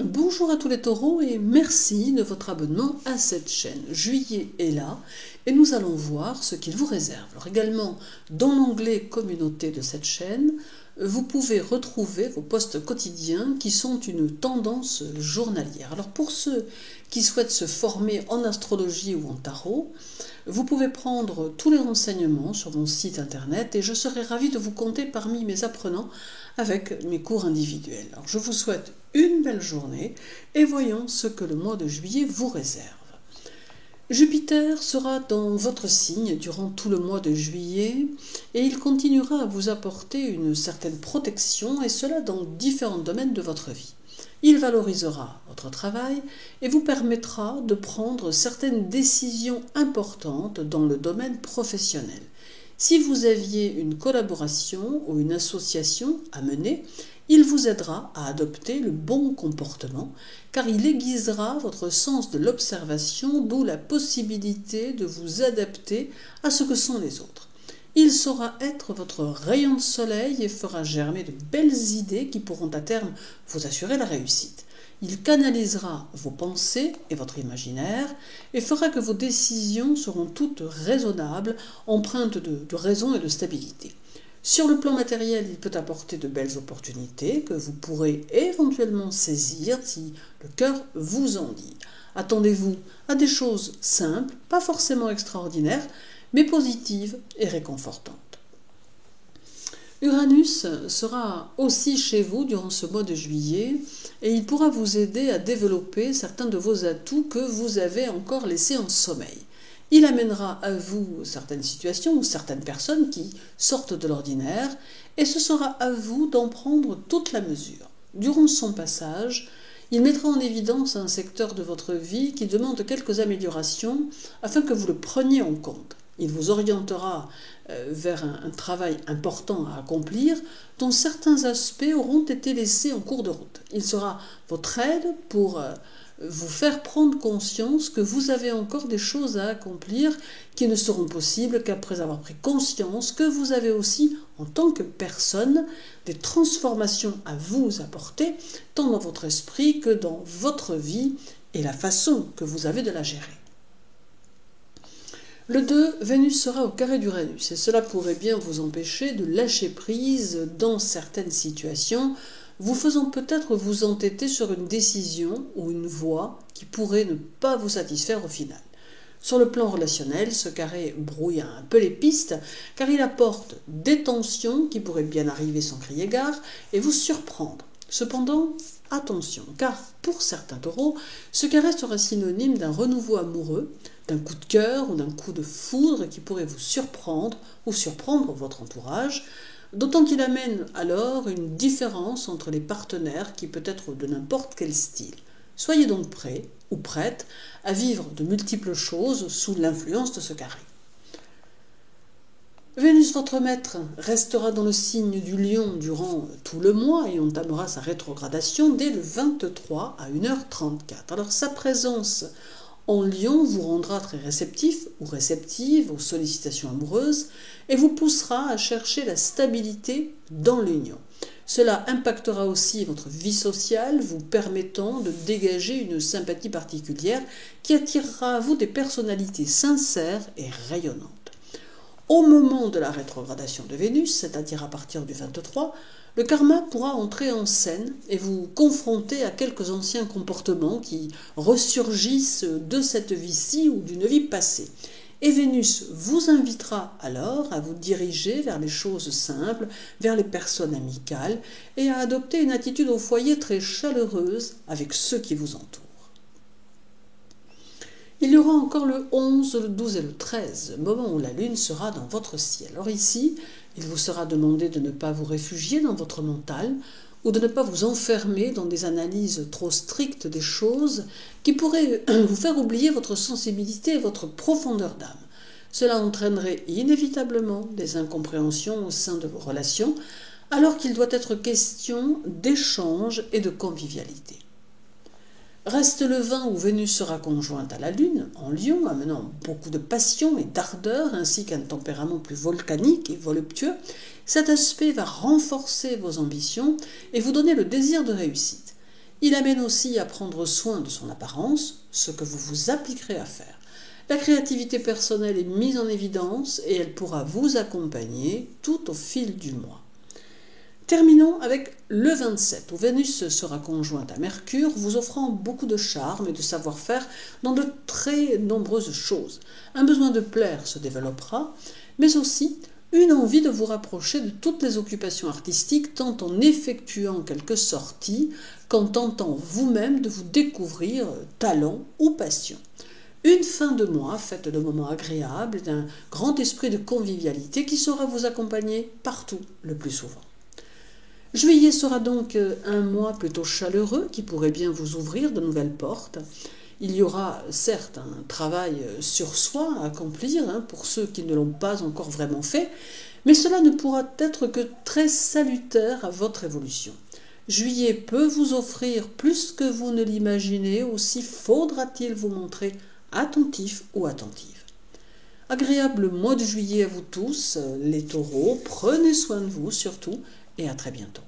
Bonjour à tous les taureaux et merci de votre abonnement à cette chaîne. Juillet est là et nous allons voir ce qu'il vous réserve. Alors également, dans l'onglet communauté de cette chaîne, vous pouvez retrouver vos posts quotidiens qui sont une tendance journalière. Alors pour ceux qui souhaitent se former en astrologie ou en tarot, vous pouvez prendre tous les renseignements sur mon site internet et je serai ravie de vous compter parmi mes apprenants avec mes cours individuels. Alors je vous souhaite une belle journée et voyons ce que le mois de juillet vous réserve. Jupiter sera dans votre signe durant tout le mois de juillet et il continuera à vous apporter une certaine protection et cela dans différents domaines de votre vie. Il valorisera votre travail et vous permettra de prendre certaines décisions importantes dans le domaine professionnel. Si vous aviez une collaboration ou une association à mener, il vous aidera à adopter le bon comportement car il aiguisera votre sens de l'observation, d'où la possibilité de vous adapter à ce que sont les autres. Il saura être votre rayon de soleil et fera germer de belles idées qui pourront à terme vous assurer la réussite. Il canalisera vos pensées et votre imaginaire et fera que vos décisions seront toutes raisonnables, empreintes de raison et de stabilité. Sur le plan matériel, il peut apporter de belles opportunités que vous pourrez éventuellement saisir si le cœur vous en dit. Attendez-vous à des choses simples, pas forcément extraordinaires, mais positives et réconfortantes. Uranus sera aussi chez vous durant ce mois de juillet et il pourra vous aider à développer certains de vos atouts que vous avez encore laissés en sommeil. Il amènera à vous certaines situations ou certaines personnes qui sortent de l'ordinaire et ce sera à vous d'en prendre toute la mesure. Durant son passage, il mettra en évidence un secteur de votre vie qui demande quelques améliorations afin que vous le preniez en compte. Il vous orientera vers un travail important à accomplir dont certains aspects auront été laissés en cours de route. Il sera votre aide pour vous faire prendre conscience que vous avez encore des choses à accomplir qui ne seront possibles qu'après avoir pris conscience que vous avez aussi, en tant que personne, des transformations à vous apporter, tant dans votre esprit que dans votre vie et la façon que vous avez de la gérer. Le 2, Vénus sera au carré d'Uranus et cela pourrait bien vous empêcher de lâcher prise dans certaines situations, vous faisant peut-être vous entêter sur une décision ou une voie qui pourrait ne pas vous satisfaire au final. Sur le plan relationnel, ce carré brouille un peu les pistes car il apporte des tensions qui pourraient bien arriver sans crier gare et vous surprendre. Cependant, attention, car pour certains taureaux, ce carré sera synonyme d'un renouveau amoureux, d'un coup de cœur ou d'un coup de foudre qui pourrait vous surprendre ou surprendre votre entourage, d'autant qu'il amène alors une différence entre les partenaires qui peut être de n'importe quel style. Soyez donc prêts ou prêtes à vivre de multiples choses sous l'influence de ce carré. Vénus, votre maître, restera dans le signe du Lion durant tout le mois et entamera sa rétrogradation dès le 23 à 1h34. Alors sa présence en Lion vous rendra très réceptif ou réceptive aux sollicitations amoureuses et vous poussera à chercher la stabilité dans l'union. Cela impactera aussi votre vie sociale, vous permettant de dégager une sympathie particulière qui attirera à vous des personnalités sincères et rayonnantes. Au moment de la rétrogradation de Vénus, c'est-à-dire à partir du 23, le karma pourra entrer en scène et vous confronter à quelques anciens comportements qui ressurgissent de cette vie-ci ou d'une vie passée. Et Vénus vous invitera alors à vous diriger vers les choses simples, vers les personnes amicales et à adopter une attitude au foyer très chaleureuse avec ceux qui vous entourent. Il y aura encore le 11, le 12 et le 13, moment où la Lune sera dans votre ciel. Alors ici, il vous sera demandé de ne pas vous réfugier dans votre mental ou de ne pas vous enfermer dans des analyses trop strictes des choses qui pourraient vous faire oublier votre sensibilité et votre profondeur d'âme. Cela entraînerait inévitablement des incompréhensions au sein de vos relations, alors qu'il doit être question d'échange et de convivialité. Reste le 20 où Vénus sera conjointe à la Lune, en Lion, amenant beaucoup de passion et d'ardeur, ainsi qu'un tempérament plus volcanique et voluptueux. Cet aspect va renforcer vos ambitions et vous donner le désir de réussite. Il amène aussi à prendre soin de son apparence, ce que vous vous appliquerez à faire. La créativité personnelle est mise en évidence et elle pourra vous accompagner tout au fil du mois. Terminons avec le 27, où Vénus sera conjointe à Mercure, vous offrant beaucoup de charme et de savoir-faire dans de très nombreuses choses. Un besoin de plaire se développera, mais aussi une envie de vous rapprocher de toutes les occupations artistiques, tant en effectuant quelques sorties qu'en tentant vous-même de vous découvrir talent ou passion. Une fin de mois faite de moments agréables, d'un grand esprit de convivialité qui saura vous accompagner partout le plus souvent. Juillet sera donc un mois plutôt chaleureux qui pourrait bien vous ouvrir de nouvelles portes. Il y aura certes un travail sur soi à accomplir pour ceux qui ne l'ont pas encore vraiment fait, mais cela ne pourra être que très salutaire à votre évolution. Juillet peut vous offrir plus que vous ne l'imaginez, aussi faudra-t-il vous montrer attentif ou attentive. Agréable mois de juillet à vous tous, les taureaux, prenez soin de vous surtout, et à très bientôt.